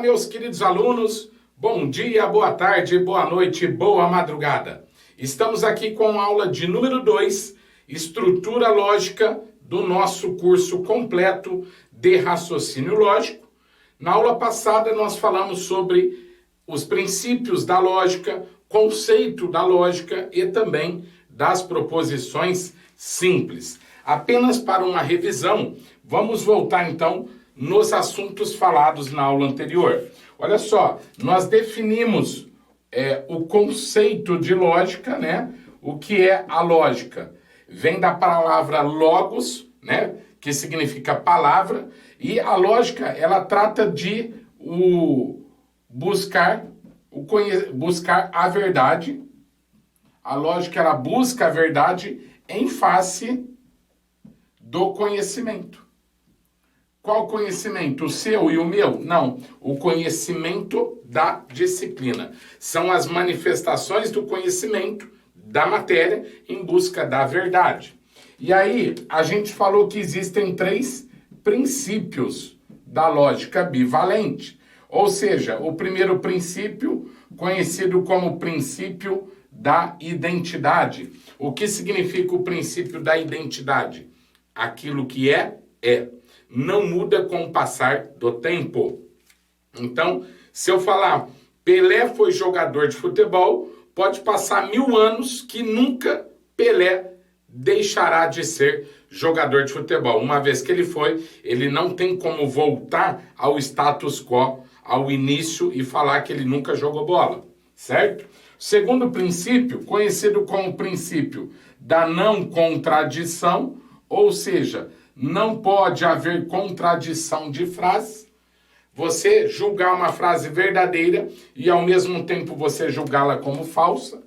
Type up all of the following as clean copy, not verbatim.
meus queridos alunos, bom dia, boa tarde, boa noite, boa madrugada. Estamos aqui com a aula de número 2, Estrutura Lógica do nosso curso completo de raciocínio lógico. Na aula passada nós falamos sobre os princípios da lógica, conceito da lógica e também das proposições simples. Apenas para uma revisão, vamos voltar então nos assuntos falados na aula anterior. Olha só, nós definimos o conceito de lógica, né? O que é a lógica? Vem da palavra logos, né? Que significa palavra, e a lógica, ela trata de buscar a verdade. A lógica, ela busca a verdade em face do conhecimento. Qual conhecimento? O seu e o meu? Não. O conhecimento da disciplina. São as manifestações do conhecimento da matéria em busca da verdade. E aí, a gente falou que existem 3 princípios da lógica bivalente. Ou seja, o primeiro princípio, conhecido como princípio da identidade. O que significa o princípio da identidade? Aquilo que é. Não muda com o passar do tempo. Então, se eu falar Pelé foi jogador de futebol, pode passar 1000 anos que nunca Pelé deixará de ser jogador de futebol. Uma vez que ele foi, ele não tem como voltar ao status quo, ao início e falar que ele nunca jogou bola, certo? Segundo princípio, conhecido como princípio da não contradição, ou seja, não pode haver contradição de frase. Você julgar uma frase verdadeira e ao mesmo tempo você julgá-la como falsa.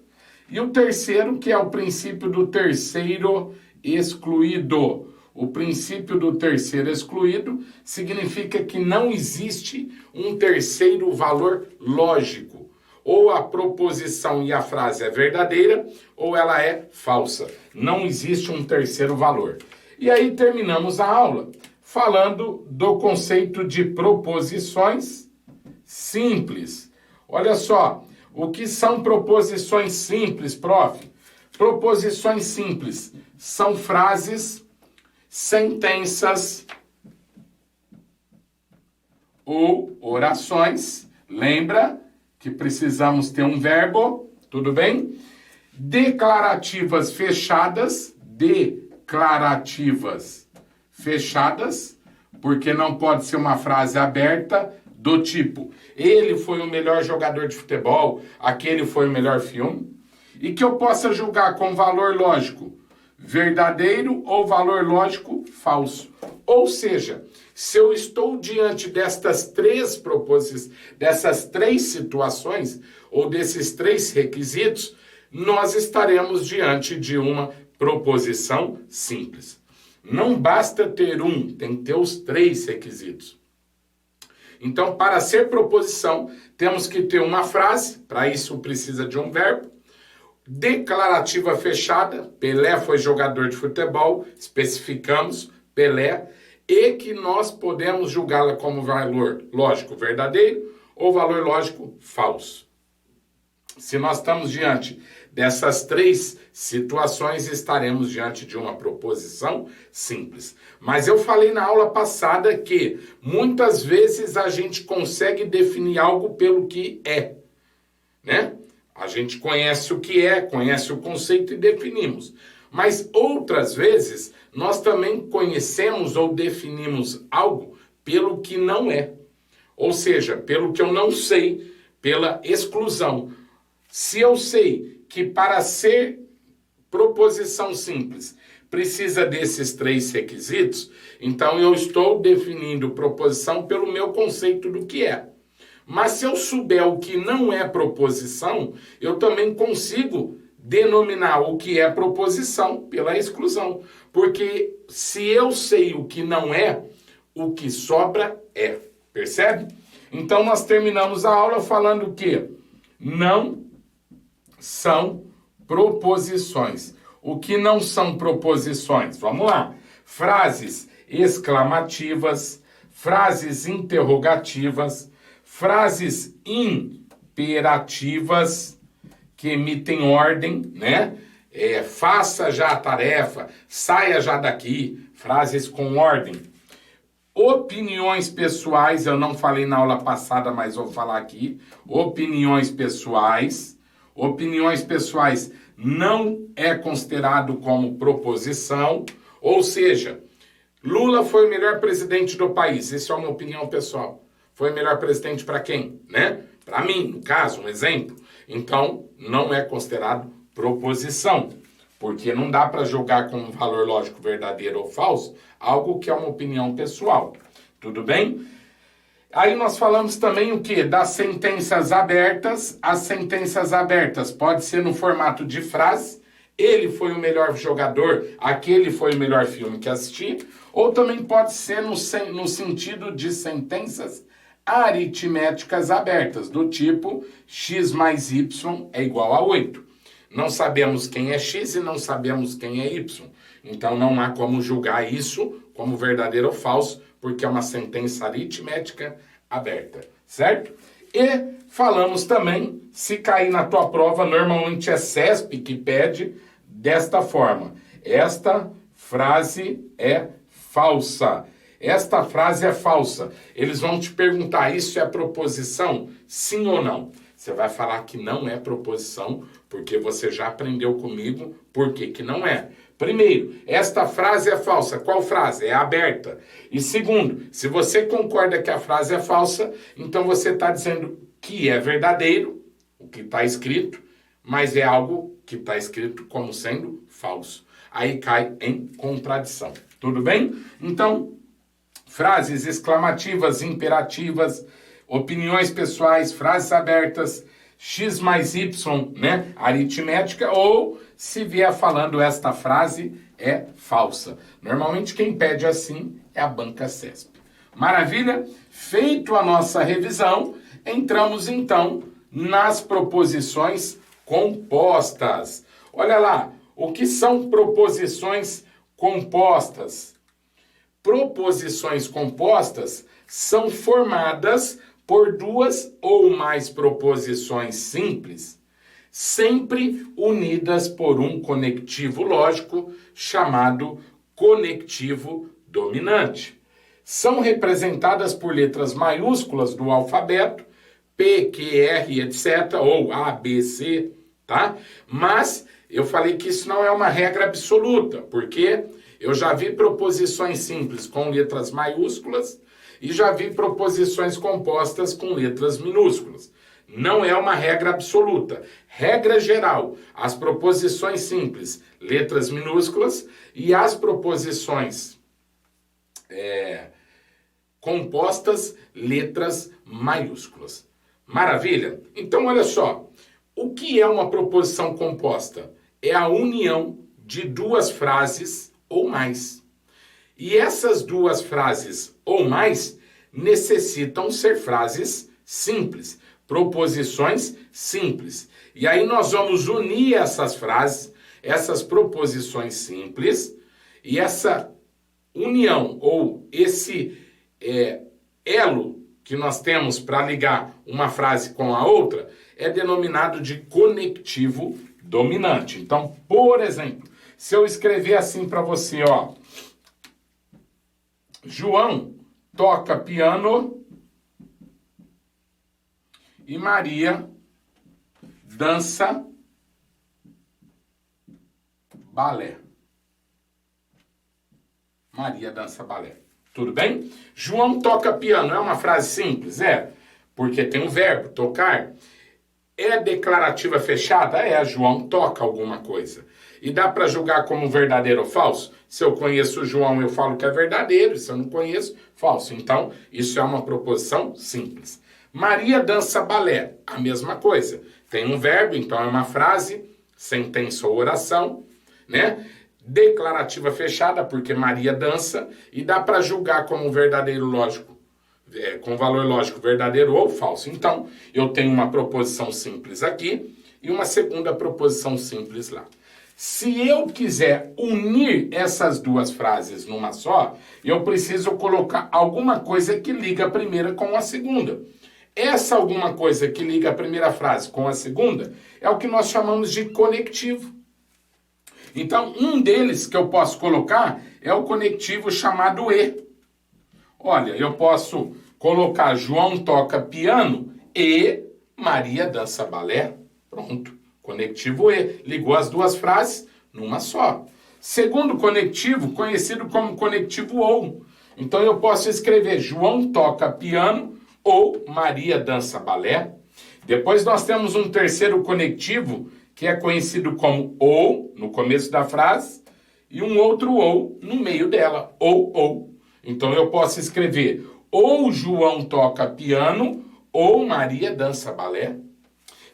E o terceiro, que é o princípio do terceiro excluído. O princípio do terceiro excluído significa que não existe um terceiro valor lógico. Ou a proposição e a frase é verdadeira, ou ela é falsa. Não existe um terceiro valor. E aí terminamos a aula falando do conceito de proposições simples. Olha só, o que são proposições simples, prof? Proposições simples são frases, sentenças ou orações. Lembra que precisamos ter um verbo, tudo bem? Declarativas fechadas, porque não pode ser uma frase aberta do tipo, ele foi o melhor jogador de futebol, aquele foi o melhor filme, e que eu possa julgar com valor lógico verdadeiro ou valor lógico falso. Ou seja, se eu estou diante dessas 3 situações, ou desses 3 requisitos, nós estaremos diante de uma proposição simples. Não basta ter tem que ter os 3 requisitos. Então, para ser proposição, temos que ter uma frase, para isso precisa de um verbo, declarativa fechada, Pelé foi jogador de futebol, especificamos Pelé, e que nós podemos julgá-la como valor lógico verdadeiro ou valor lógico falso. Se nós estamos diante dessas 3 situações, estaremos diante de uma proposição simples. Mas eu falei na aula passada que muitas vezes a gente consegue definir algo pelo que é, né? A gente conhece o que é, conhece o conceito e definimos. Mas outras vezes nós também conhecemos ou definimos algo pelo que não é. Ou seja, pelo que eu não sei, pela exclusão. Se eu sei que para ser proposição simples precisa desses 3 requisitos, então eu estou definindo proposição pelo meu conceito do que é. Mas se eu souber o que não é proposição, eu também consigo denominar o que é proposição pela exclusão. Porque se eu sei o que não é, o que sobra é. Percebe? Então nós terminamos a aula falando que não são proposições. O que não são proposições? Vamos lá. Frases exclamativas, frases interrogativas, frases imperativas que emitem ordem, né? Faça já a tarefa, saia já daqui, frases com ordem. Opiniões pessoais, eu não falei na aula passada, mas vou falar aqui. Opiniões pessoais. Opiniões pessoais não é considerado como proposição, ou seja, Lula foi o melhor presidente do país. Isso é uma opinião pessoal. Foi o melhor presidente para quem? Né? Para mim, no caso, um exemplo. Então, não é considerado proposição, porque não dá para julgar como valor lógico verdadeiro ou falso algo que é uma opinião pessoal. Tudo bem? Aí nós falamos também o quê? Das sentenças abertas. As sentenças abertas pode ser no formato de frase. Ele foi o melhor jogador, aquele foi o melhor filme que assisti. Ou também pode ser no sentido de sentenças aritméticas abertas, do tipo x mais y é igual a 8. Não sabemos quem é x e não sabemos quem é y. Então não há como julgar isso como verdadeiro ou falso, porque é uma sentença aritmética aberta, certo? E falamos também, se cair na tua prova, normalmente é CESP que pede desta forma. Esta frase é falsa. Esta frase é falsa. Eles vão te perguntar, isso é proposição? Sim ou não? Você vai falar que não é proposição, porque você já aprendeu comigo por que não é. Primeiro, esta frase é falsa. Qual frase? É aberta. E segundo, se você concorda que a frase é falsa, então você está dizendo que é verdadeiro, o que está escrito, mas é algo que está escrito como sendo falso. Aí cai em contradição. Tudo bem? Então, frases exclamativas, imperativas, opiniões pessoais, frases abertas, x mais y, né, aritmética, ou se vier falando esta frase é falsa. Normalmente quem pede assim é a banca CESP. Maravilha? Feito a nossa revisão, entramos então nas proposições compostas. Olha lá, o que são proposições compostas? Proposições compostas são formadas por duas ou mais proposições simples, sempre unidas por um conectivo lógico chamado conectivo dominante. São representadas por letras maiúsculas do alfabeto, P, Q, R, etc., ou A, B, C, tá? Mas eu falei que isso não é uma regra absoluta, porque eu já vi proposições simples com letras maiúsculas e já vi proposições compostas com letras minúsculas. Não é uma regra absoluta. Regra geral, as proposições simples, letras minúsculas, e as proposições compostas, letras maiúsculas. Maravilha? Então, olha só. O que é uma proposição composta? É a união de duas frases ou mais. E essas duas frases ou mais necessitam ser frases simples, proposições simples. E aí nós vamos unir essas frases, essas proposições simples, e essa união ou esse elo que nós temos para ligar uma frase com a outra é denominado de conectivo dominante. Então, por exemplo, se eu escrever assim para você, ó, João toca piano e Maria dança balé. Maria dança balé. Tudo bem? João toca piano. É uma frase simples? É. Porque tem um verbo, tocar. É declarativa fechada? É. João toca alguma coisa. E dá para julgar como verdadeiro ou falso? Se eu conheço o João, eu falo que é verdadeiro. Se eu não conheço, falso. Então, isso é uma proposição simples. Maria dança balé. A mesma coisa. Tem um verbo, então é uma frase, sentença ou oração, né? Declarativa fechada, porque Maria dança, e dá para julgar como verdadeiro lógico, com valor lógico verdadeiro ou falso. Então, eu tenho uma proposição simples aqui e uma segunda proposição simples lá. Se eu quiser unir essas duas frases numa só, eu preciso colocar alguma coisa que liga a primeira com a segunda. Essa alguma coisa que liga a primeira frase com a segunda é o que nós chamamos de conectivo. Então, um deles que eu posso colocar é o conectivo chamado E. Olha, eu posso colocar João toca piano e Maria dança balé. Pronto, conectivo E. Ligou as duas frases numa só. Segundo conectivo, conhecido como conectivo OU. Então eu posso escrever João toca piano ou Maria dança balé. Depois nós temos um terceiro conectivo que é conhecido como ou no começo da frase e um outro ou no meio dela, ou. Então eu posso escrever ou João toca piano ou Maria dança balé.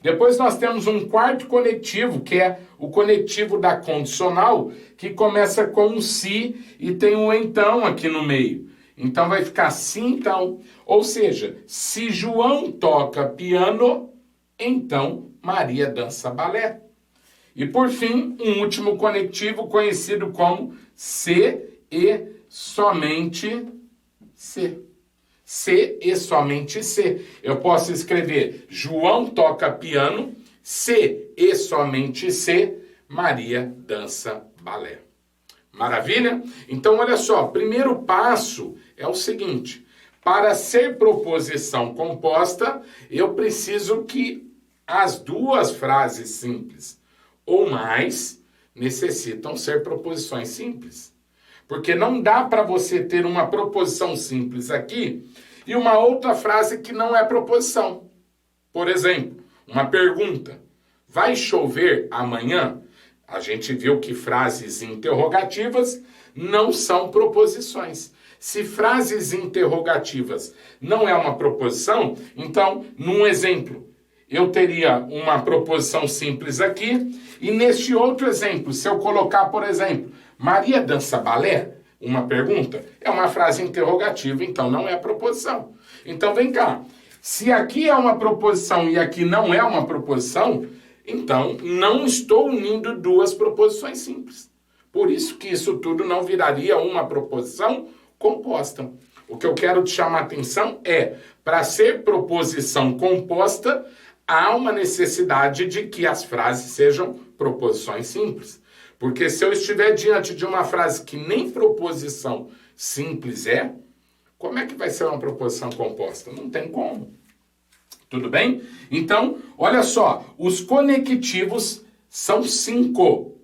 Depois nós temos um quarto conectivo, que é o conectivo da condicional, que começa com um se e tem um então aqui no meio. Então vai ficar se então. Ou seja, se João toca piano, então Maria dança balé. E por fim, um último conectivo conhecido como se e somente se. Se e somente se. Eu posso escrever João toca piano, se e somente se, Maria dança balé. Maravilha? Então, olha só, primeiro passo é o seguinte: para ser proposição composta, eu preciso que as duas frases simples ou mais necessitam ser proposições simples. Porque não dá para você ter uma proposição simples aqui e uma outra frase que não é proposição. Por exemplo, uma pergunta: vai chover amanhã? A gente viu que frases interrogativas não são proposições. Se frases interrogativas não é uma proposição, então, num exemplo, eu teria uma proposição simples aqui, e neste outro exemplo, se eu colocar, por exemplo, Maria dança balé? Uma pergunta, é uma frase interrogativa, então não é proposição. Então vem cá, se aqui é uma proposição e aqui não é uma proposição, então não estou unindo duas proposições simples. Por isso que isso tudo não viraria uma proposição composta. O que eu quero te chamar a atenção é, para ser proposição composta, há uma necessidade de que as frases sejam proposições simples. Porque se eu estiver diante de uma frase que nem proposição simples é, como é que vai ser uma proposição composta? Não tem como. Tudo bem? Então, olha só, os conectivos são 5.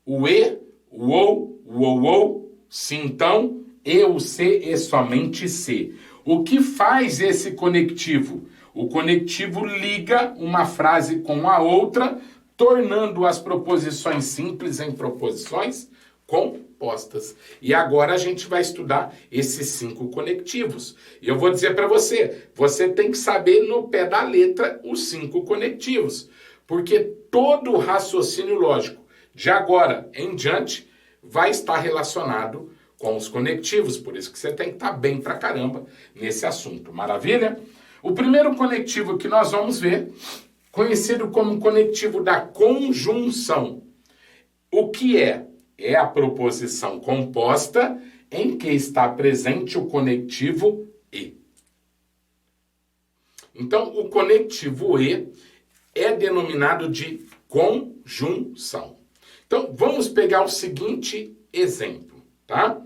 O e, o ou, se então, e o se e somente se. O que faz esse conectivo? O conectivo liga uma frase com a outra, tornando as proposições simples em proposições compostas. E agora a gente vai estudar esses 5 conectivos. E eu vou dizer para você, você tem que saber no pé da letra os 5 conectivos. Porque todo o raciocínio lógico de agora em diante vai estar relacionado com os conectivos. Por isso que você tem que estar bem pra caramba nesse assunto. Maravilha? O primeiro conectivo que nós vamos ver, conhecido como conectivo da conjunção. O que é? É a proposição composta em que está presente o conectivo e. Então, o conectivo e é denominado de conjunção. Então, vamos pegar o seguinte exemplo, tá?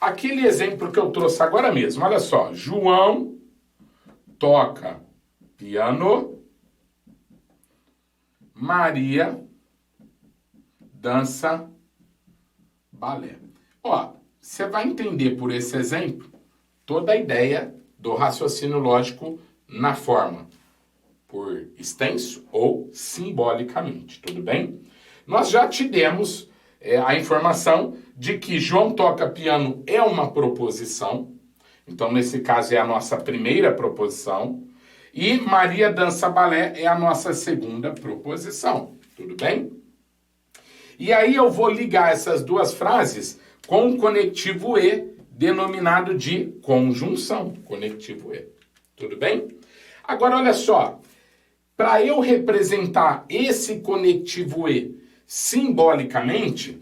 Aquele exemplo que eu trouxe agora mesmo, olha só. João toca piano, Maria dança balé. Ó, você vai entender por esse exemplo toda a ideia do raciocínio lógico na forma por extenso ou simbolicamente, tudo bem? Nós já te demos a informação de que João toca piano é uma proposição, então nesse caso é a nossa primeira proposição, e Maria dança balé é a nossa segunda proposição, tudo bem? E aí eu vou ligar essas duas frases com o conectivo e, denominado de conjunção, conectivo e, tudo bem? Agora olha só, para eu representar esse conectivo e simbolicamente,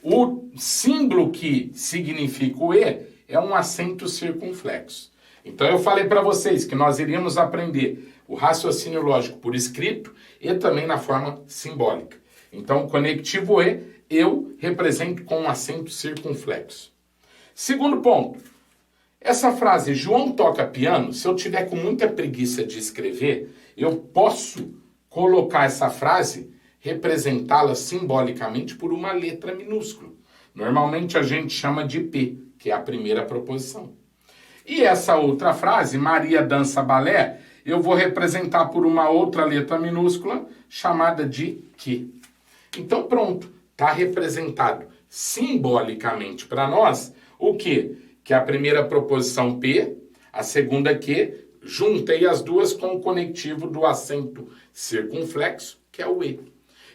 o símbolo que significa o e é um acento circunflexo. Então eu falei para vocês que nós iríamos aprender o raciocínio lógico por escrito e também na forma simbólica. Então o conectivo E eu represento com um acento circunflexo. Segundo ponto, essa frase João toca piano, se eu tiver com muita preguiça de escrever, eu posso colocar essa frase, representá-la simbolicamente por uma letra minúscula. Normalmente a gente chama de P, que é a primeira proposição. E essa outra frase, Maria dança balé, eu vou representar por uma outra letra minúscula chamada de Q. Então pronto, está representado simbolicamente para nós o quê? Que é a primeira proposição P, a segunda Q, juntei as duas com o conectivo do acento circunflexo, que é o E.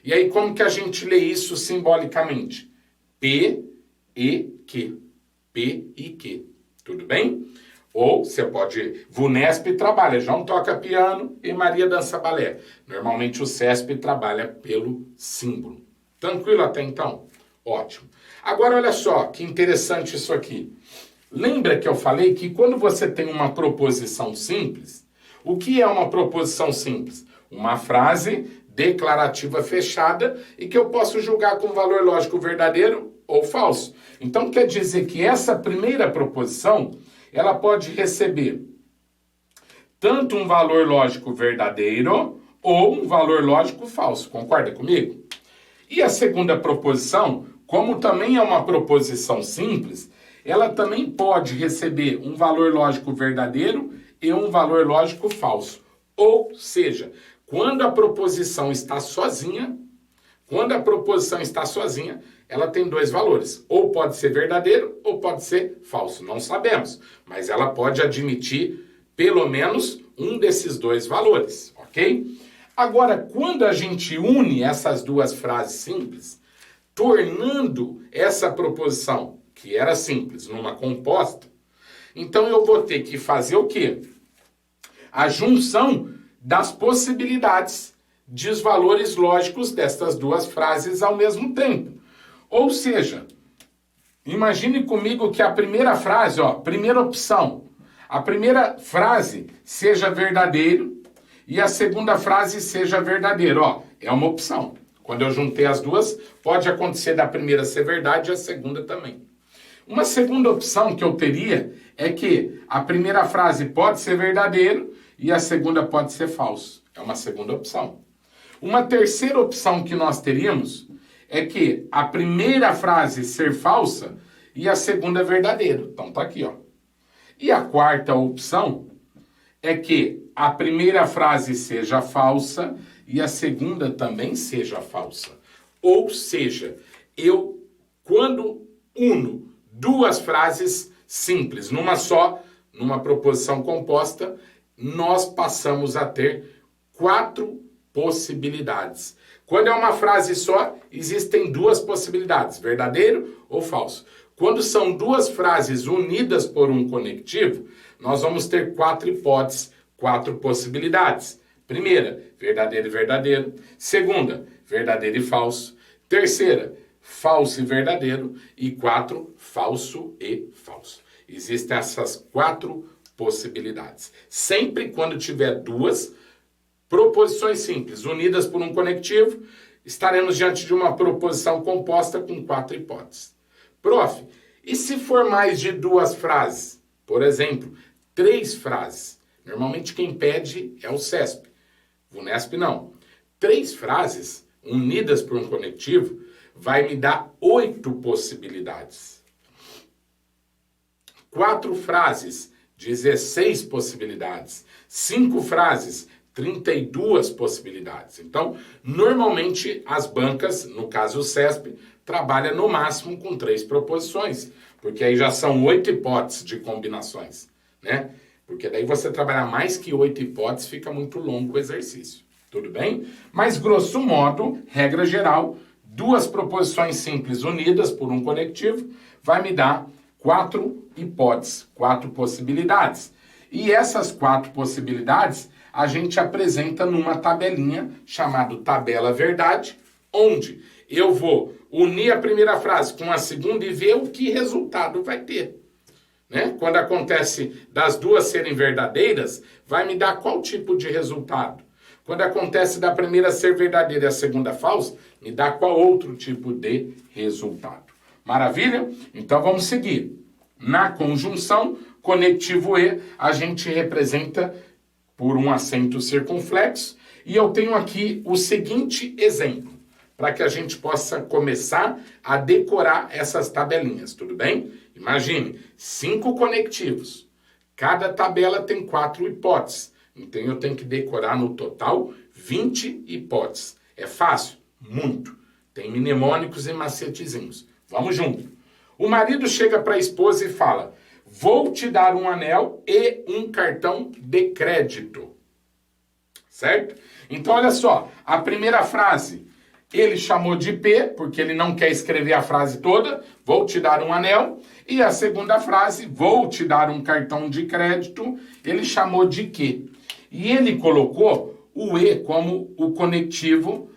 E aí como que a gente lê isso simbolicamente? P, E, Q. P e Q. Tudo bem? Ou você pode... VUNESP trabalha, João toca piano e Maria dança balé. Normalmente o CESP trabalha pelo símbolo. Tranquilo até então? Ótimo. Agora olha só, que interessante isso aqui. Lembra que eu falei que quando você tem uma proposição simples, o que é uma proposição simples? Uma frase declarativa fechada e que eu posso julgar com valor lógico verdadeiro ou falso. Então quer dizer que essa primeira proposição, ela pode receber tanto um valor lógico verdadeiro ou um valor lógico falso. Concorda comigo? E a segunda proposição, como também é uma proposição simples, ela também pode receber um valor lógico verdadeiro e um valor lógico falso. Ou seja, quando a proposição está sozinha, ela tem dois valores. Ou pode ser verdadeiro ou pode ser falso. Não sabemos, mas ela pode admitir pelo menos um desses dois valores, ok? Agora, quando a gente une essas duas frases simples, tornando essa proposição, que era simples, numa composta, então eu vou ter que fazer o quê? A junção das possibilidades dos valores lógicos destas duas frases ao mesmo tempo. Ou seja, imagine comigo que a primeira frase, primeira opção, a primeira frase seja verdadeiro e a segunda frase seja verdadeiro. É uma opção. Quando eu juntei as duas, pode acontecer da primeira ser verdade e a segunda também. Uma segunda opção que eu teria é que a primeira frase pode ser verdadeiro e a segunda pode ser falso. É uma segunda opção. Uma terceira opção que nós teríamos é que a primeira frase ser falsa e a segunda verdadeira. Então tá aqui, E a quarta opção é que a primeira frase seja falsa e a segunda também seja falsa. Ou seja, eu, quando uno duas frases simples numa só, numa proposição composta, nós passamos a ter 4 possibilidades. Quando é uma frase só, existem 2 possibilidades, verdadeiro ou falso. Quando são 2 frases unidas por um conectivo, nós vamos ter 4 hipóteses, 4 possibilidades. Primeira, verdadeiro e verdadeiro. Segunda, verdadeiro e falso. Terceira, falso e verdadeiro. E 4, falso e falso. Existem essas 4 possibilidades. Sempre quando tiver 2 proposições simples unidas por um conectivo, estaremos diante de uma proposição composta com 4 hipóteses. Prof, e se for mais de 2 frases? Por exemplo, 3 frases. Normalmente quem pede é o CESP. VUNESP não. 3 frases unidas por um conectivo vai me dar 8 possibilidades. 4 frases, 16 possibilidades. 5 frases, 32 possibilidades. Então, normalmente as bancas, no caso o CESP, trabalha no máximo com 3 proposições, porque aí já são 8 hipóteses de combinações, né? Porque daí você trabalhar mais que 8 hipóteses, fica muito longo o exercício. Tudo bem? Mas, grosso modo, regra geral, 2 proposições simples unidas por um conectivo vai me dar 4 hipóteses, 4 possibilidades. E essas 4 possibilidades a gente apresenta numa tabelinha chamada tabela verdade, onde eu vou unir a primeira frase com a segunda e ver o que resultado vai ter. né? Quando acontece das duas serem verdadeiras, vai me dar qual tipo de resultado? Quando acontece da primeira ser verdadeira e a segunda falsa, me dá qual outro tipo de resultado? Maravilha? Então vamos seguir. Na conjunção, conectivo E, a gente representa por um acento circunflexo. E eu tenho aqui o seguinte exemplo, para que a gente possa começar a decorar essas tabelinhas, tudo bem? Imagine, 5 conectivos. Cada tabela tem 4 hipóteses. Então eu tenho que decorar no total 20 hipóteses. É fácil? Muito. Tem mnemônicos e macetezinhos. Vamos junto. O marido chega para a esposa e fala: vou te dar um anel e um cartão de crédito. Certo? Então olha só, a primeira frase ele chamou de P, porque ele não quer escrever a frase toda, vou te dar um anel. E a segunda frase, vou te dar um cartão de crédito, ele chamou de Q. E ele colocou o E como o conectivo,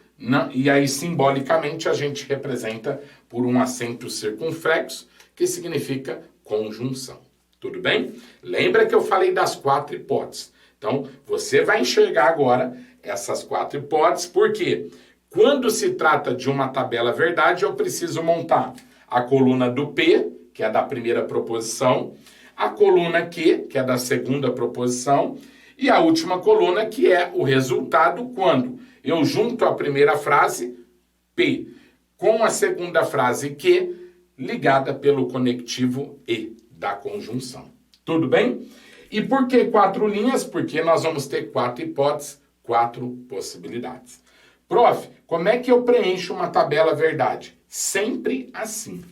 e aí simbolicamente a gente representa por um acento circunflexo, que significa conjunção. Tudo bem? Lembra que eu falei das 4 hipóteses. Então, você vai enxergar agora essas 4 hipóteses, porque quando se trata de uma tabela verdade, eu preciso montar a coluna do P, que é da primeira proposição, a coluna Q, que é da segunda proposição, e a última coluna, que é o resultado quando eu junto a primeira frase, P, com a segunda frase Q, ligada pelo conectivo E, da conjunção. Tudo bem? E por que 4 linhas? Porque nós vamos ter 4 hipóteses, 4 possibilidades. Prof, como é que eu preencho uma tabela verdade? Sempre assim.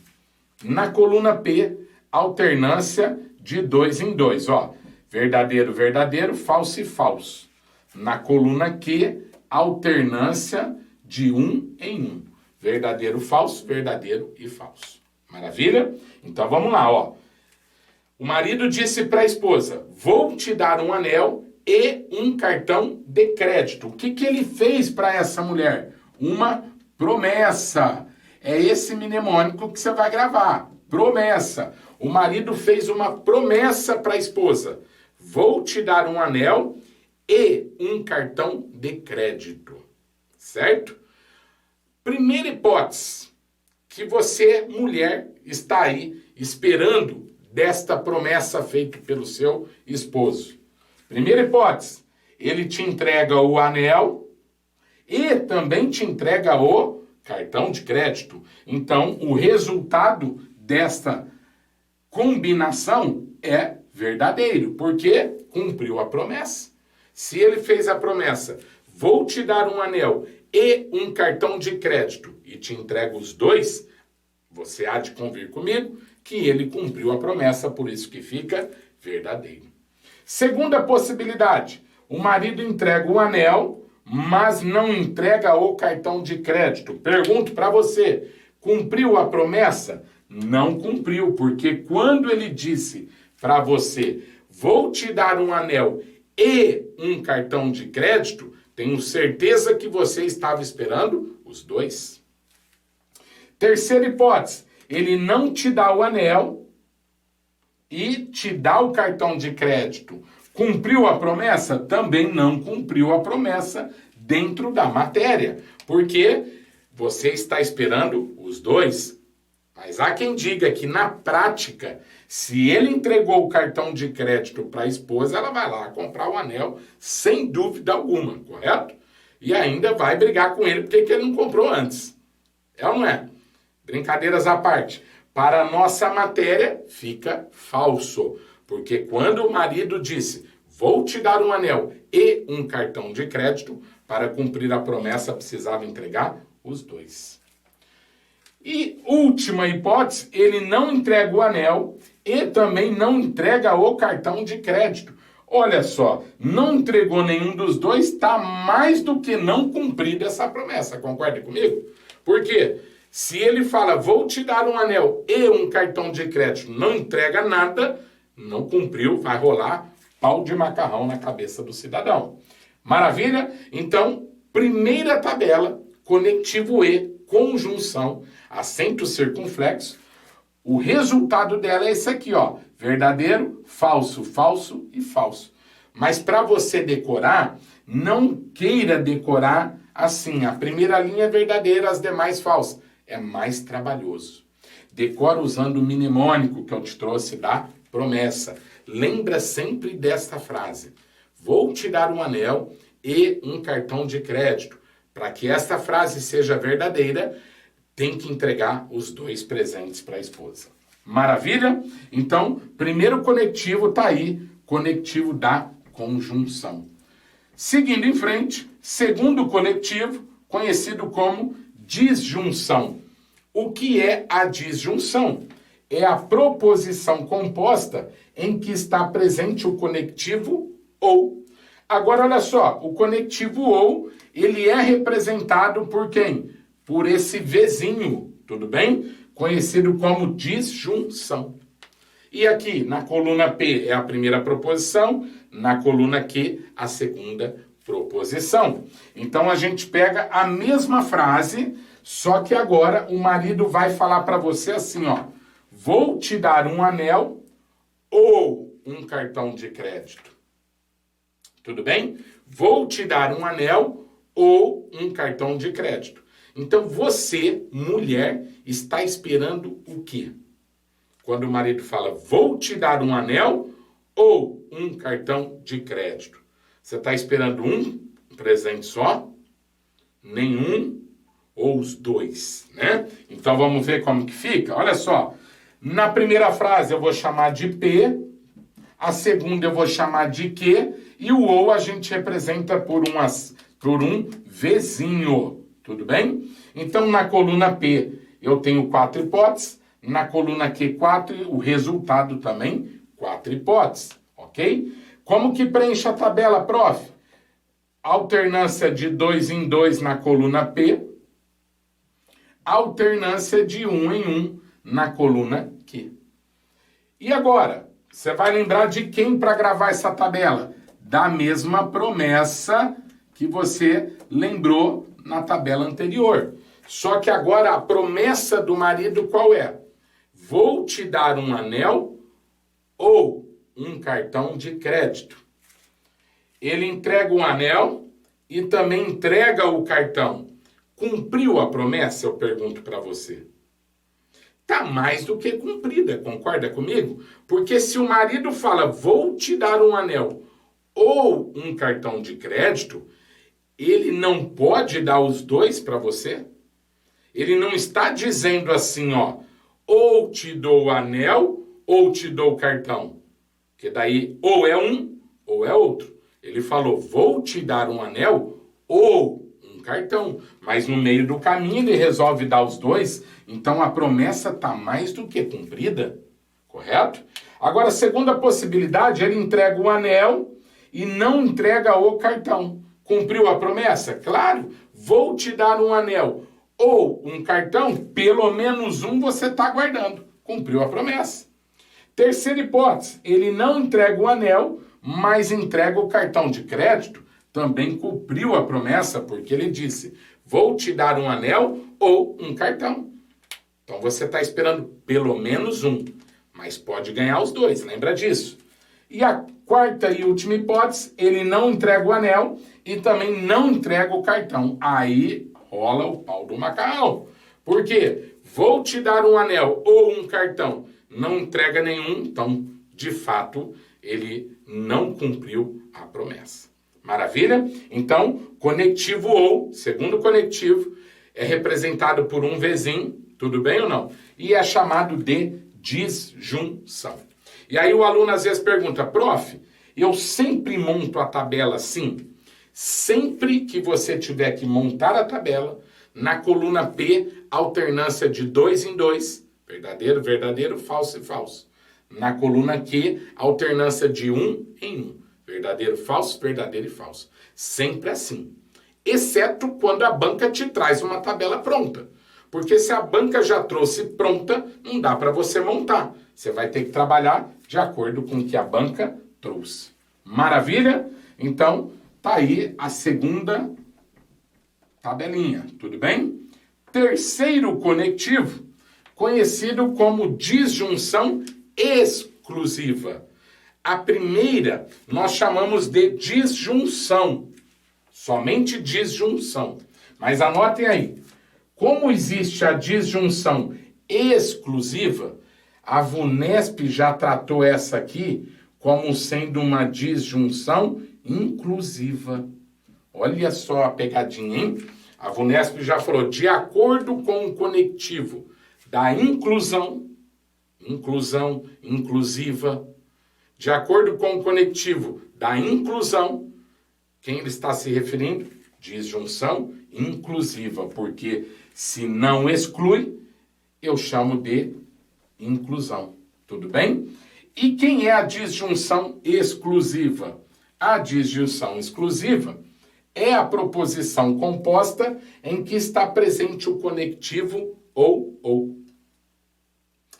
Na coluna P, alternância de 2 em 2, ó. Verdadeiro, verdadeiro, falso e falso. Na coluna Q, alternância de 1 em 1. Verdadeiro, falso, verdadeiro e falso. Maravilha? Então vamos lá, ó. O marido disse para a esposa: vou te dar um anel e um cartão de crédito. O que ele fez para essa mulher? Uma promessa. É esse mnemônico que você vai gravar. Promessa. O marido fez uma promessa para a esposa: vou te dar um anel e um cartão de crédito. Certo? Primeira hipótese, que você, mulher, está aí esperando desta promessa feita pelo seu esposo. Primeira hipótese, ele te entrega o anel e também te entrega o cartão de crédito. Então, o resultado desta combinação é verdadeiro, porque cumpriu a promessa. Se ele fez a promessa, vou te dar um anel e um cartão de crédito, e te entrega os dois, você há de convir comigo que ele cumpriu a promessa, por isso que fica verdadeiro. Segunda possibilidade, o marido entrega o anel, mas não entrega o cartão de crédito. Pergunto para você, cumpriu a promessa? Não cumpriu, porque quando ele disse para você, vou te dar um anel e um cartão de crédito, tenho certeza que você estava esperando os dois. Terceira hipótese, ele não te dá o anel e te dá o cartão de crédito. Cumpriu a promessa? Também não cumpriu a promessa dentro da matéria, porque você está esperando os dois. Mas há quem diga que na prática, se ele entregou o cartão de crédito para a esposa, ela vai lá comprar o anel sem dúvida alguma, correto? E ainda vai brigar com ele porque ele não comprou antes. É ou não é? Brincadeiras à parte. Para a nossa matéria, fica falso. Porque quando o marido disse, vou te dar um anel e um cartão de crédito, para cumprir a promessa precisava entregar os dois. E última hipótese, ele não entrega o anel e também não entrega o cartão de crédito. Olha só, não entregou nenhum dos dois, está mais do que não cumprida essa promessa. Concorda comigo? Por quê? Se ele fala, vou te dar um anel e um cartão de crédito, não entrega nada, não cumpriu, vai rolar pau de macarrão na cabeça do cidadão. Maravilha? Então, primeira tabela, conectivo E, conjunção, acento circunflexo. O resultado dela é esse aqui, ó. Verdadeiro, falso, falso e falso. Mas para você decorar, não queira decorar assim. A primeira linha é verdadeira, as demais falsas. É mais trabalhoso. Decora usando o mnemônico que eu te trouxe da promessa. Lembra sempre desta frase. Vou te dar um anel e um cartão de crédito. Para que esta frase seja verdadeira, tem que entregar os 2 presentes para a esposa. Maravilha? Então, primeiro conectivo está aí, conectivo da conjunção. Seguindo em frente, segundo conectivo, conhecido como disjunção. O que é a disjunção? É a proposição composta em que está presente o conectivo ou. Agora, olha só, o conectivo ou, ele é representado por quem? Por esse Vzinho, tudo bem? Conhecido como disjunção. E aqui, na coluna P é a primeira proposição, na coluna Q, a segunda proposição. Então, a gente pega a mesma frase, só que agora o marido vai falar para você assim, ó. Vou te dar um anel ou um cartão de crédito. Tudo bem? Vou te dar um anel ou um cartão de crédito. Então, você, mulher, está esperando o quê? Quando o marido fala, vou te dar um anel ou um cartão de crédito. Você está esperando um presente só? Nenhum ou os 2, né? Então, vamos ver como que fica? Olha só. Na primeira frase, eu vou chamar de P. A segunda, eu vou chamar de Q. E o ou a gente representa por um Vzinho. Tudo bem? Então, na coluna P, eu tenho 4 hipóteses. Na coluna Q, 4. O resultado também, 4 hipóteses. Ok? Como que preenche a tabela, prof? Alternância de 2 em 2 na coluna P. Alternância de 1 em 1 na coluna Q. E agora, você vai lembrar de quem para gravar essa tabela? Da mesma promessa que você lembrou na tabela anterior. Só que agora a promessa do marido qual é? Vou te dar um anel ou um cartão de crédito. Ele entrega o anel e também entrega o cartão. Cumpriu a promessa? Eu pergunto para você. Tá mais do que cumprida, concorda comigo? Porque se o marido fala, vou te dar um anel ou um cartão de crédito, ele não pode dar os 2 para você? Ele não está dizendo assim, ó, ou te dou o anel ou te dou o cartão. Porque daí ou é um ou é outro. Ele falou, vou te dar um anel ou um cartão. Mas no meio do caminho ele resolve dar os 2. Então a promessa está mais do que cumprida. Correto? Agora, a segunda possibilidade, ele entrega o anel e não entrega o cartão. Cumpriu a promessa? Claro, vou te dar um anel ou um cartão, pelo menos um você está guardando. Cumpriu a promessa. Terceira hipótese, ele não entrega o anel, mas entrega o cartão de crédito. Também cumpriu a promessa, porque ele disse, vou te dar um anel ou um cartão. Então você está esperando pelo menos um, mas pode ganhar os 2, lembra disso. E a quarta e última hipótese, ele não entrega o anel e também não entrega o cartão. Aí rola o pau do macarrão. Por quê? Vou te dar um anel ou um cartão. Não entrega nenhum, então, de fato, ele não cumpriu a promessa. Maravilha? Então, conectivo ou, segundo conectivo, é representado por um Vzinho, tudo bem ou não? E é chamado de disjunção. E aí o aluno às vezes pergunta, prof, eu sempre monto a tabela assim? Sempre que você tiver que montar a tabela, na coluna P, alternância de 2 em 2, verdadeiro, verdadeiro, falso e falso. Na coluna Q, alternância de 1 em 1, verdadeiro, falso, verdadeiro e falso. Sempre assim. Exceto quando a banca te traz uma tabela pronta. Porque se a banca já trouxe pronta, não dá para você montar. Você vai ter que trabalhar de acordo com o que a banca trouxe. Maravilha? Então, tá aí a segunda tabelinha, tudo bem? Terceiro conectivo, conhecido como disjunção exclusiva. A primeira nós chamamos de disjunção, somente disjunção. Mas anotem aí, como existe a disjunção exclusiva, a VUNESP já tratou essa aqui como sendo uma disjunção inclusiva. Olha só a pegadinha, hein? A VUNESP já falou, de acordo com o conectivo da inclusão, inclusiva, de acordo com o conectivo da inclusão, quem ele está se referindo? Disjunção inclusiva, porque se não exclui, eu chamo de inclusão. Tudo bem? E quem é a disjunção exclusiva? A disjunção exclusiva é a proposição composta em que está presente o conectivo ou.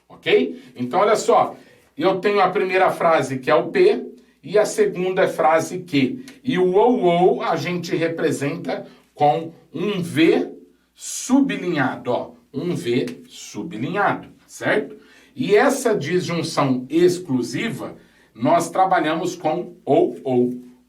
Ok? Então, olha só. Eu tenho a primeira frase, que é o P, e a segunda frase, que. E o ou a gente representa com um V sublinhado, ó. Um V sublinhado, certo? E essa disjunção exclusiva, nós trabalhamos com ou.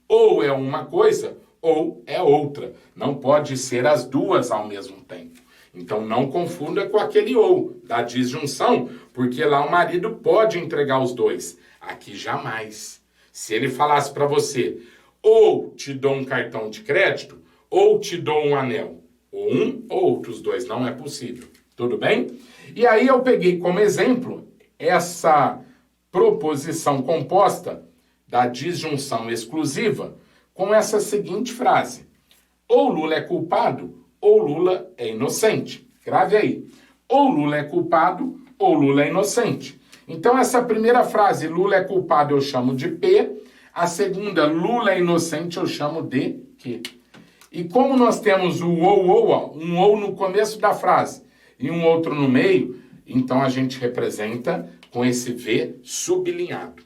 Ou é uma coisa, ou é outra. Não pode ser as duas ao mesmo tempo. Então não confunda com aquele ou da disjunção, porque lá o marido pode entregar os dois. Aqui jamais. Se ele falasse para você, ou te dou um cartão de crédito, ou te dou um anel. Ou um ou outros dois, não é possível. Tudo bem? E aí eu peguei como exemplo essa proposição composta da disjunção exclusiva com essa seguinte frase. Ou Lula é culpado, ou Lula é inocente. Grave aí. Ou Lula é culpado, ou Lula é inocente. Então, essa primeira frase, Lula é culpado, eu chamo de P. A segunda, Lula é inocente, eu chamo de Q. E como nós temos o ou, um ou no começo da frase e um outro no meio, então a gente representa com esse V sublinhado.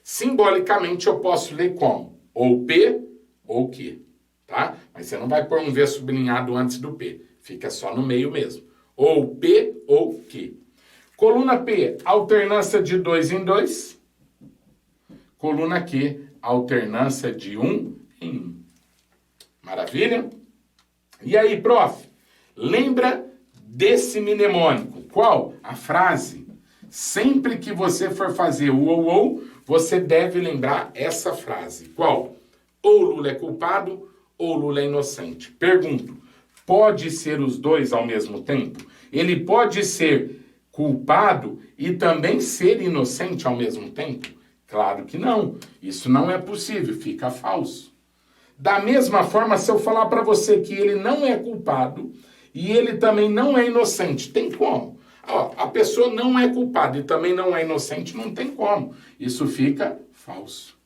Simbolicamente, eu posso ler como? Ou P ou Q. Tá? Mas você não vai pôr um V sublinhado antes do P. Fica só no meio mesmo. Ou P ou Q. Coluna P, alternância de 2 em 2. Coluna Q, alternância de 1 em 1. Maravilha? E aí, prof? Lembra desse mnemônico? Qual? A frase. Sempre que você for fazer o ou, você deve lembrar essa frase. Qual? Ou Lula é culpado, ou Lula é inocente. Pergunto, pode ser os dois ao mesmo tempo? Ele pode ser culpado e também ser inocente ao mesmo tempo? Claro que não. Isso não é possível, fica falso. Da mesma forma, se eu falar para você que ele não é culpado e ele também não é inocente, tem como? A pessoa não é culpada e também não é inocente, não tem como. Isso fica falso.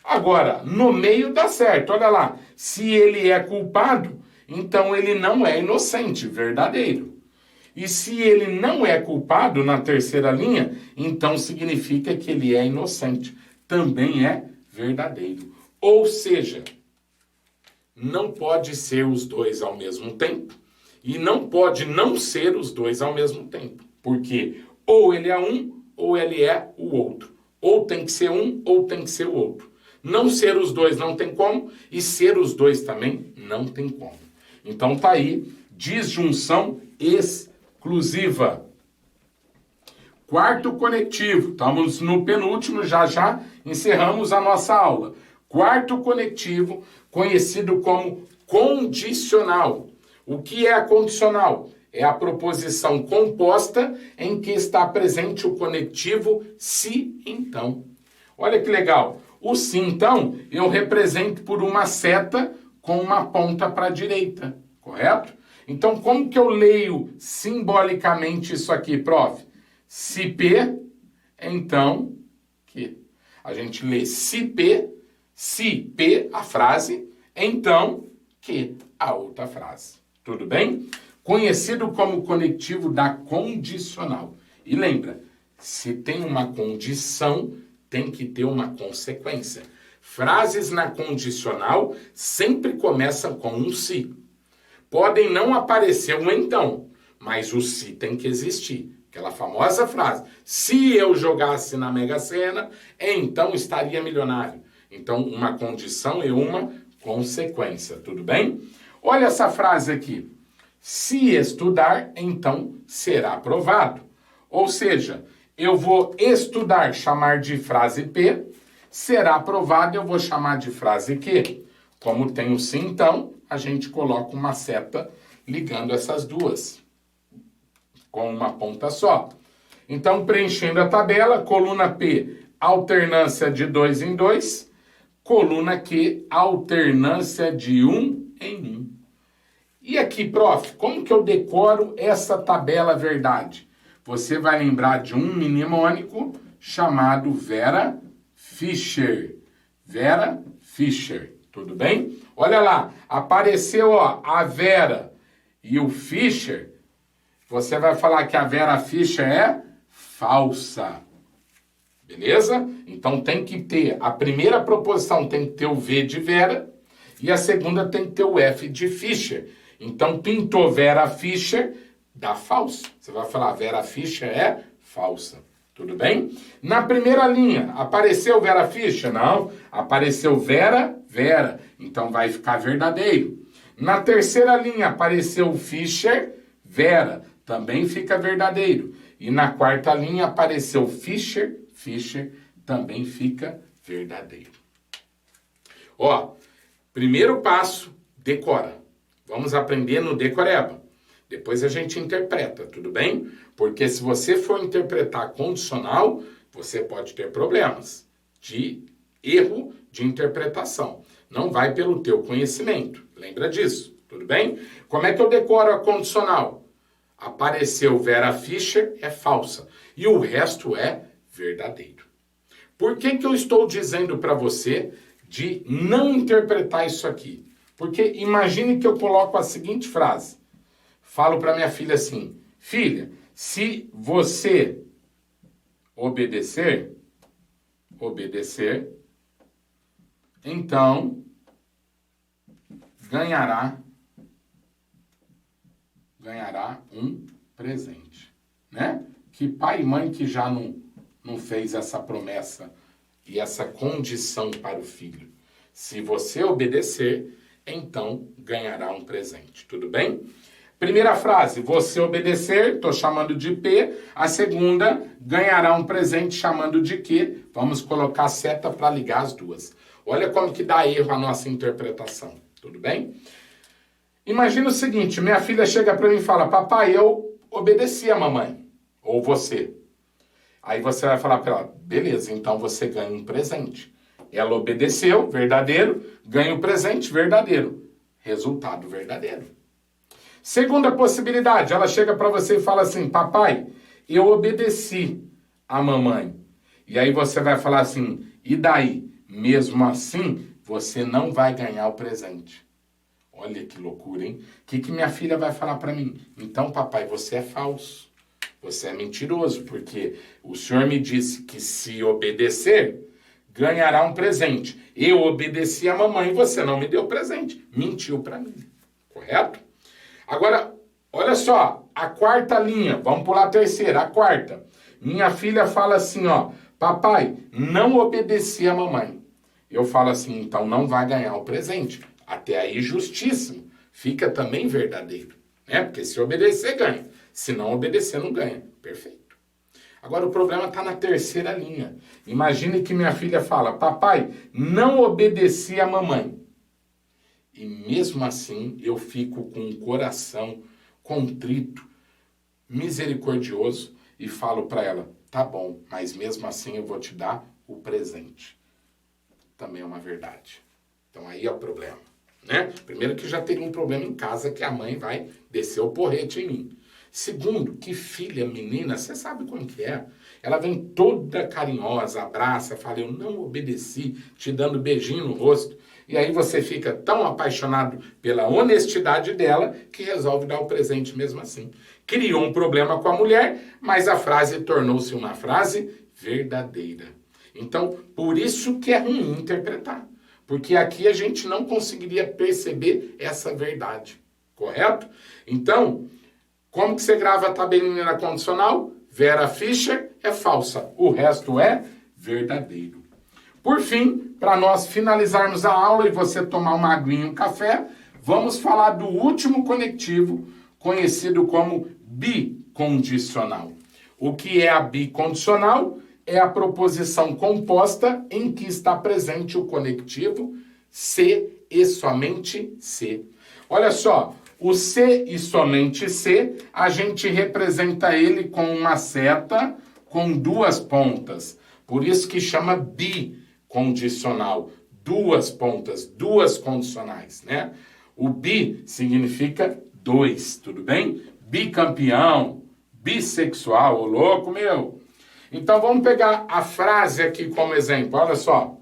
Agora, no meio dá certo, olha lá. Se ele é culpado, então ele não é inocente, verdadeiro. E se ele não é culpado na terceira linha, então significa que ele é inocente. Também é verdadeiro. Ou seja, não pode ser os dois ao mesmo tempo e não pode não ser os dois ao mesmo tempo. Porque ou ele é um ou ele é o outro. Ou tem que ser um ou tem que ser o outro. Não ser os dois não tem como, e ser os dois também não tem como. Então tá aí, disjunção exclusiva. Quarto conectivo, estamos no penúltimo, já encerramos a nossa aula. Quarto conectivo, conhecido como condicional. O que é a condicional? É a proposição composta em que está presente o conectivo se, então. Olha que legal. O se, então, eu represento por uma seta com uma ponta para a direita, correto? Então, como que eu leio simbolicamente isso aqui, prof? Se P, então Q. A gente lê se P, a frase, então Q, a outra frase. Tudo bem? Conhecido como conectivo da condicional. E lembra, se tem uma condição, tem que ter uma consequência. Frases na condicional sempre começam com um se. Podem não aparecer um então, mas o se tem que existir. Aquela famosa frase, se eu jogasse na Mega Sena, então estaria milionário. Então, uma condição e uma consequência, tudo bem? Olha essa frase aqui. Se estudar, então será aprovado. Ou seja, eu vou estudar, chamar de frase P, será aprovado, eu vou chamar de frase Q. Como tem o sim, então, a gente coloca uma seta ligando essas duas, com uma ponta só. Então, preenchendo a tabela, coluna P, alternância de 2 em 2, coluna Q, alternância de 1 em 1. E aqui, prof, como que eu decoro essa tabela verdade? Você vai lembrar de um mnemônico chamado Vera Fischer. Vera Fischer, tudo bem? Olha lá, apareceu ó, a Vera e o Fischer. Você vai falar que a Vera Fischer é falsa. Beleza? Então tem que ter, a primeira proposição tem que ter o V de Vera e a segunda tem que ter o F de Fischer. Então pintou Vera Fischer, dá falso. Você vai falar Vera Fischer é falsa. Tudo bem? Na primeira linha, apareceu Vera Fischer? Não. Apareceu Vera, Vera. Então vai ficar verdadeiro. Na terceira linha, apareceu Fischer, Vera. Também fica verdadeiro. E na quarta linha, apareceu Fischer, Fischer. Também fica verdadeiro. Ó, primeiro passo, decora. Vamos aprender no decoreba. Depois a gente interpreta, tudo bem? Porque se você for interpretar condicional, você pode ter problemas de erro de interpretação. Não vai pelo teu conhecimento. Lembra disso, tudo bem? Como é que eu decoro a condicional? Apareceu Vera Fischer, é falsa. E o resto é verdadeiro. Por que que eu estou dizendo para você de não interpretar isso aqui? Porque imagine que eu coloco a seguinte frase. Falo para minha filha assim, filha, se você obedecer, então ganhará um presente, né? Que pai e mãe que já não fez essa promessa e essa condição para o filho. Se você obedecer, então ganhará um presente, tudo bem? Primeira frase, você obedecer, estou chamando de P. A segunda, ganhará um presente, chamando de Q. Vamos colocar a seta para ligar as duas. Olha como que dá erro a nossa interpretação, tudo bem? Imagina o seguinte, minha filha chega para mim e fala, papai, eu obedeci a mamãe, ou você. Aí você vai falar para ela, beleza, então você ganha um presente. Ela obedeceu, verdadeiro, ganha o presente, verdadeiro. Resultado verdadeiro. Segunda possibilidade, ela chega para você e fala assim, papai, eu obedeci a mamãe. E aí você vai falar assim, e daí? Mesmo assim, você não vai ganhar o presente. Olha que loucura, hein? O que minha filha vai falar para mim? Então, papai, você é falso. Você é mentiroso, porque o senhor me disse que se obedecer, ganhará um presente. Eu obedeci a mamãe e você não me deu presente. Mentiu para mim. Correto? Agora, olha só, a quarta linha, vamos pular a terceira, a quarta. Minha filha fala assim, ó, papai, não obedeci a mamãe. Eu falo assim, então não vai ganhar o presente. Até aí, justíssimo. Fica também verdadeiro, né? Porque se obedecer, ganha. Se não obedecer, não ganha. Perfeito. Agora, o problema está na terceira linha. Imagine que minha filha fala, papai, não obedeci a mamãe. E mesmo assim, eu fico com o coração contrito, misericordioso, e falo para ela, tá bom, mas mesmo assim eu vou te dar o presente. Também é uma verdade. Então aí é o problema, né? Primeiro que já teria um problema em casa que a mãe vai descer o porrete em mim. Segundo, que filha, menina, você sabe como que é. Ela vem toda carinhosa, abraça, fala, eu não obedeci, te dando beijinho no rosto. E aí você fica tão apaixonado pela honestidade dela que resolve dar o presente mesmo assim. Criou um problema com a mulher, mas a frase tornou-se uma frase verdadeira. Então, por isso que é ruim interpretar. Porque aqui a gente não conseguiria perceber essa verdade. Correto? Então, como que você grava a tabelinha na condicional? Vera Fischer é falsa, o resto é verdadeiro. Por fim, para nós finalizarmos a aula e você tomar uma aguinha e um café, vamos falar do último conectivo, conhecido como bicondicional. O que é a bicondicional? É a proposição composta em que está presente o conectivo se e somente se. Olha só, o se e somente se, a gente representa ele com uma seta com duas pontas. Por isso que chama bicondicional. Duas pontas, duas condicionais, né? O bi significa dois, tudo bem? Bicampeão, bissexual, ô louco, meu. Então vamos pegar a frase aqui como exemplo, olha só.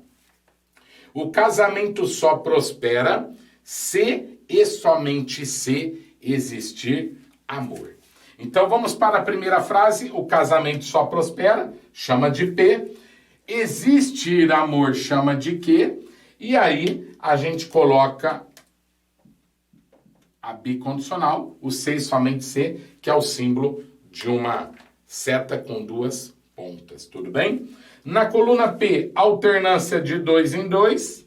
O casamento só prospera se e somente se existir amor. Então vamos para a primeira frase, o casamento só prospera, chama de P, existir amor chama de Q, e aí a gente coloca a bicondicional, o se e somente se, que é o símbolo de uma seta com duas pontas, tudo bem? Na coluna P, alternância de 2 em 2,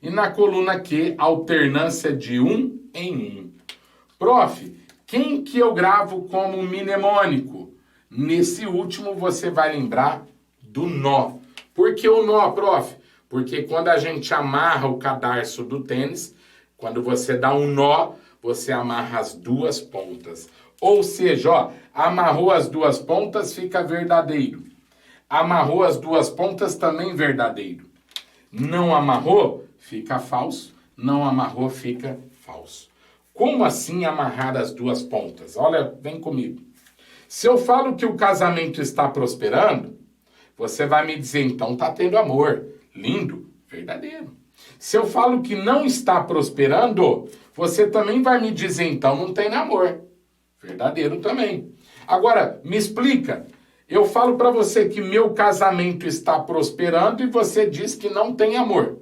e na coluna Q, alternância de 1 em 1. Prof, quem que eu gravo como mnemônico? Nesse último você vai lembrar do nó. Por que o nó, prof? Porque quando a gente amarra o cadarço do tênis, quando você dá um nó, você amarra as duas pontas. Ou seja, ó, amarrou as duas pontas, fica verdadeiro. Amarrou as duas pontas, também verdadeiro. Não amarrou, fica falso. Não amarrou, fica falso. Como assim amarrar as duas pontas? Olha, vem comigo. Se eu falo que o casamento está prosperando, você vai me dizer, então tá tendo amor. Lindo, verdadeiro. Se eu falo que não está prosperando, você também vai me dizer, então não tem amor. Verdadeiro também. Agora, me explica. Eu falo para você que meu casamento está prosperando e você diz que não tem amor.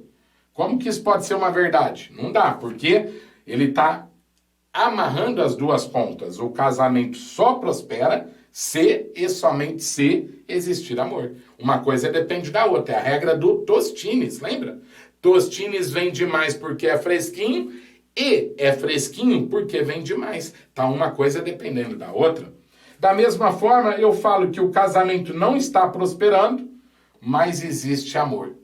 Como que isso pode ser uma verdade? Não dá, porque ele está amarrando as duas pontas. O casamento só prospera se e somente se existir amor. Uma coisa depende da outra. É a regra do Tostines, lembra? Tostines vem demais porque é fresquinho e é fresquinho porque vem demais. Tá uma coisa dependendo da outra. Da mesma forma, eu falo que o casamento não está prosperando, mas existe amor.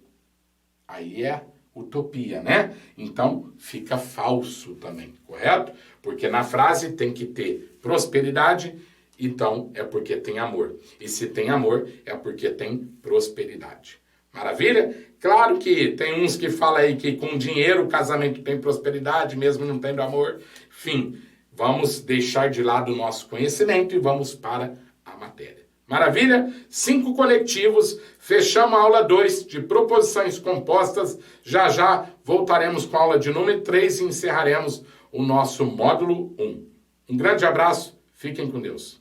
Aí é utopia, né? Então, fica falso também, correto? Porque na frase tem que ter prosperidade, então é porque tem amor. E se tem amor, é porque tem prosperidade. Maravilha? Claro que tem uns que falam aí que com dinheiro o casamento tem prosperidade, mesmo não tendo amor. Enfim, vamos deixar de lado o nosso conhecimento e vamos para a matéria. Maravilha? 5 conectivos. Fechamos a aula 2 de proposições compostas. Já voltaremos com a aula de número 3 e encerraremos o nosso módulo 1. Um grande abraço. Fiquem com Deus.